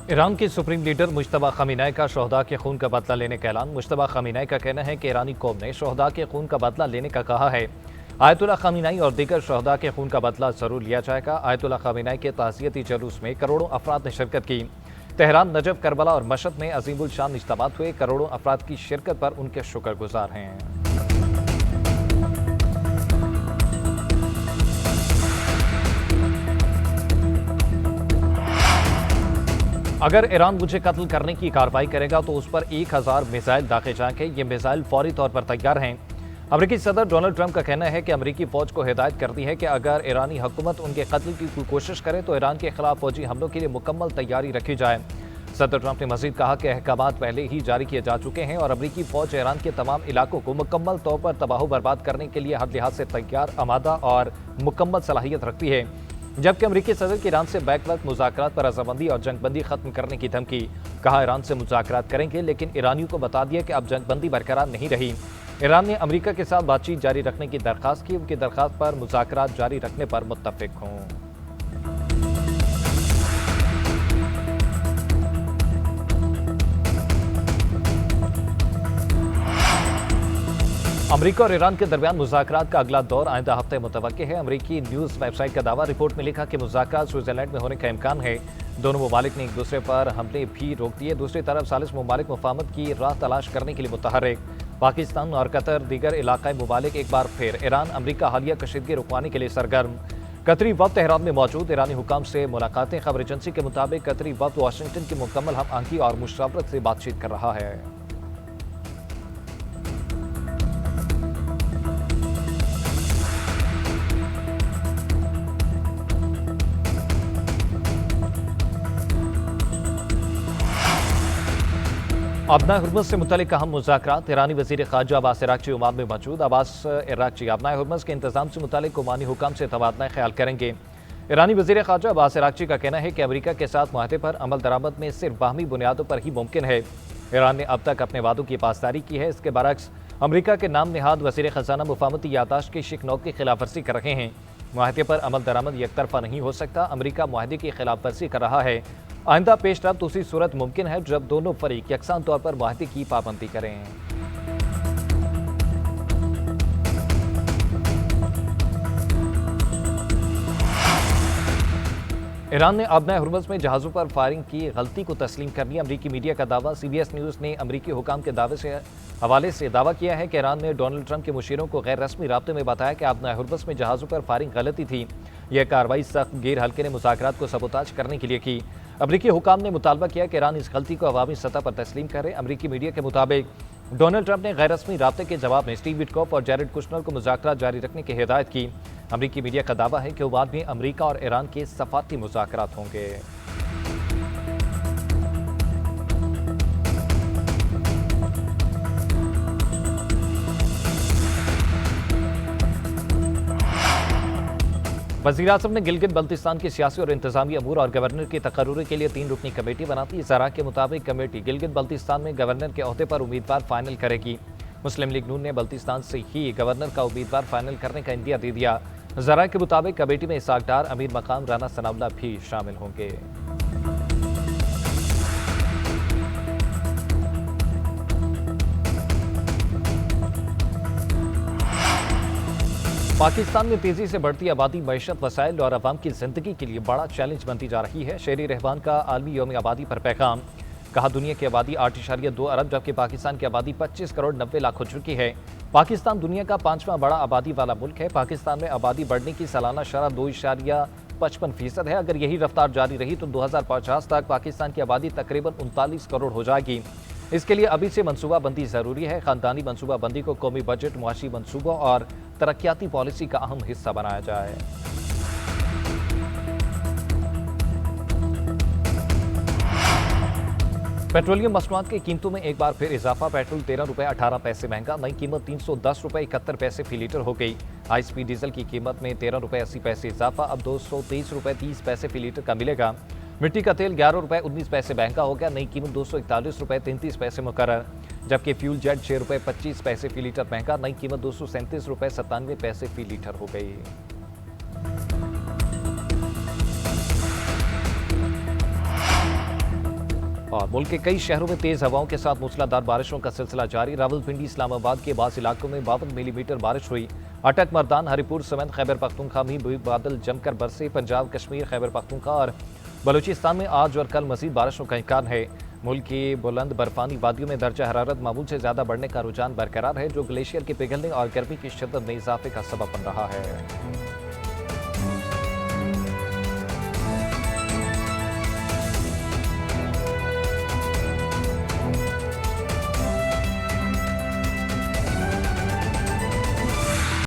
Iran के supreme leader Mushtaba खमीनाई का शोहदा के खून का बदला लेने का ऐलान। मुश्तबा खमीनाई का कहना है कि ईरानी कौम ने शोहदा के खून का बदला लेने का कहा है। आयतुल्लाह खमीनाई और दीगर शोहदा के खून का बदला जरूर लिया जाएगा। आयतुल्लाह खमीनाई के ताज़ियती जुलूस में करोड़ों अफराद ने शिरकत की। तेहरान, नजफ, करबला और मशहद में अजीमुल शान इज्तिमात हुए। करोड़ों अफराद की शिरकत पर उनके शुक्रगुजार हैं। अगर ईरान मुझे कत्ल करने की कार्रवाई करेगा तो उस पर 1000 मिसाइल दागे जाएंगे। ये मिसाइल फौरी तौर पर तैयार हैं। अमेरिकी सदर डोनाल्ड ट्रंप का कहना है कि अमेरिकी फौज को हिदायत कर दी है कि अगर ईरानी हुकूमत उनके कत्ल की कोई कोशिश करे तो ईरान के खिलाफ फौजी हमलों के लिए मुकम्मल तैयारी रखी जाए। सदर ट्रंप ने मजीद कहा कि अहकामात पहले ही जारी किए जा चुके हैं और अमेरिकी फौज ईरान के तमाम इलाकों को मुकम्मल तौर पर तबाह बर्बाद करने के लिए हर लिहाज से तैयार, आमादा और मुकम्मल सलाहियत रखती है। जबकि अमेरिकी सदर की ईरान से बैक वक्त मुज़ाकरात पर रजामंदी और जंगबंदी खत्म करने की धमकी। कहा, ईरान से मुज़ाकरात करेंगे लेकिन ईरानियों को बता दिया कि अब जंगबंदी बरकरार नहीं रही। ईरान ने अमेरिका के साथ बातचीत जारी रखने की दरख्वास्त की। उनकी दरख्वास्त पर मुज़ाकरात जारी रखने पर मुत्तफिक हों। अमेरिका और ईरान के दरमियान मुज़ाकरात का अगला दौर आइंदा हफ्ते मुतवक्किल है। अमेरिकी न्यूज़ वेबसाइट का दावा। रिपोर्ट में लिखा कि मुज़ाकरात स्विट्जरलैंड में होने का इम्कान है। दोनों ममालिक ने एक दूसरे पर हमले भी रोक दिए। दूसरी तरफ सालिस ममालिक मुफाहमत की राह तलाश करने के लिए मुतहर्रिक। पाकिस्तान और कतर दीगर इलाकाई ममालिक एक बार फिर ईरान अमेरिका हालिया कशीदगी रुकवाने के लिए सरगर्म। कतरी वक्त तेहरान में मौजूद ईरानी हुकाम से मुलाकातें। खबर एजेंसी के मुताबिक कतरी वक्त वाशिंगटन की मुकम्मल हम आहंगी और मुशावरत से बातचीत कर रहा है। अबनाए हुर्मुज़ से मुतल्लिक अहम मुज़ाकरात। ईरानी वज़ीर ख़ारजा अब्बास अराग़ची ओमान में मौजूद। अब्बास अराग़ची अबनाए हुर्मुज़ के इंतज़ाम से मुतल्लिक ओमानी हुकाम से तबादला ख्याल करेंगे। ईरानी वज़ीर ख़ारजा अब्बास अराग़ची का कहना है कि अमेरिका के साथ मुआहदे पर अमल दरामद में सिर्फ बाहमी बुनियादों पर ही मुमकिन है। ईरान ने अब तक अपने वादों की पासदारी की है। इसके बरक्स अमेरिका के नाम निहाद वज़ीर ख़ज़ाना मुफाहमती यादाश्त की शिकनौत की खिलाफ वर्जी कर रहे हैं। मुआहदे पर अमल दरामद एक तरफा नहीं हो सकता। अमेरिका मुआहदे की खिलाफ वर्जी कर रहा है। आइंदा पेशरफ्त उसी सूरत मुमकिन है जब दोनों फरीक यकसान तौर पर मुआहदे की पाबंदी करें। ईरान ने अबनाए हुर्मुज़ में जहाज़ों पर फायरिंग की गलती को तस्लीम कर लिया। अमरीकी मीडिया का दावा। CBS न्यूज़ ने अमरीकी हुकाम के दावे से हवाले से दावा किया है कि ईरान ने डोनाल्ड ट्रंप के मुशीरों को गैर रस्मी राब्ते में बताया कि अबनाए हुर्मुज़ में जहाज़ों पर फायरिंग गलती थी। यह कार्रवाई सख्त गैर हल्के ने मुज़ाकरात को सबोताज करने के लिए की। अमरीकी हुकाम ने मुतालबा किया कि ईरान इस गलती को अवामी सतह पर तस्लीम करे। अमरीकी मीडिया के मुताबिक डोनाल्ड ट्रंप ने गैर रस्मी राब्ते के जवाब में स्टीव विटकॉफ और जैरेड कुशनर को मुज़ाकरात जारी रखने की हिदायत की। अमरीकी मीडिया का दावा है कि बाद में अमरीका और ईरान के सफारती मुज़ाकरात होंगे। वज़ीर-ए-आज़म ने गिलगित बल्तिस्तान की सियासी और इंतजामी अमूर और गवर्नर की तकर्रुरी के लिए 3 रुकनी कमेटी बनाती। ज़रा के मुताबिक कमेटी गिलगित बल्तिस्तान में गवर्नर के ओहदे पर उम्मीदवार फाइनल करेगी। मुस्लिम लीग नून ने बल्तिस्तान से ही गवर्नर का उम्मीदवार फाइनल करने का इंदिया दे दिया। ज़रा के मुताबिक कमेटी में इसहाक डार, अमीर मकाम राना सनाउल्लाह भी शामिल होंगे। पाकिस्तान में तेजी से बढ़ती आबादी मईशत, वसाइल और अवाम की जिंदगी के लिए बड़ा चैलेंज बनती जा रही है। शहरी रहबान का आलमी यौम आबादी पर पैगाम। कहा, दुनिया की आबादी 8.2 अरब जबकि पाकिस्तान की आबादी 25 करोड़ 90 लाख हो चुकी है। पाकिस्तान दुनिया का 5वां बड़ा आबादी वाला मुल्क है। पाकिस्तान में आबादी बढ़ने की सालाना शरह 2.55% है। अगर यही रफ्तार जारी रही तो 2050 तक पाकिस्तान की आबादी तकरीबन 39 करोड़ हो जाएगी। इसके लिए अभी से मनसूबा बंदी जरूरी है। खानदानी मनसूबा बंदी को कौमी बजट, मुआशी मनसूबों और तरक्याती पॉलिसी का अहम हिस्सा बनाया जाए। पेट्रोलियम मसनूआत की कीमतों में एक बार फिर इजाफा। पेट्रोल 13 रुपये 18 पैसे महंगा। नई कीमत 310 रुपये 71 पैसे फी लीटर हो गई। हाई स्पीड डीजल की कीमत में 13 रुपये 80 पैसे इजाफा। अब 223 रुपये 30 पैसे फी लीटर का मिलेगा। मिट्टी का तेल 11 रुपये 19 पैसे महंगा हो गया। नई कीमत 241 रुपये 33 पैसे मुकर्रर। जबकि फ्यूल जेट 6 रुपये 25 पैसे फी लीटर महंगा। नई कीमत 237 रुपये 97 पैसे फी लीटर हो गई। और मुल्क के कई शहरों में तेज हवाओं के साथ मूसलाधार बारिशों का सिलसिला जारी। रावलपिंडी, इस्लामाबाद के बास इलाकों में 52 मिलीमीटर बारिश हुई। अटक, मर्दान, हरिपुर समेत खैबर पख्तूनख्वा में भी बादल जमकर बरसे। पंजाब, कश्मीर, खैबर पख्तूनख्वा और बलूचिस्तान में आज और कल मजीद बारिशों का इम्कान है। मुल्क की बुलंद बर्फानी वादियों में दर्जा हरारत मामूल से ज्यादा बढ़ने का रुझान बरकरार है, जो ग्लेशियर के पिघलने और गर्मी की शिद्दत में इजाफे का सबब बन रहा है।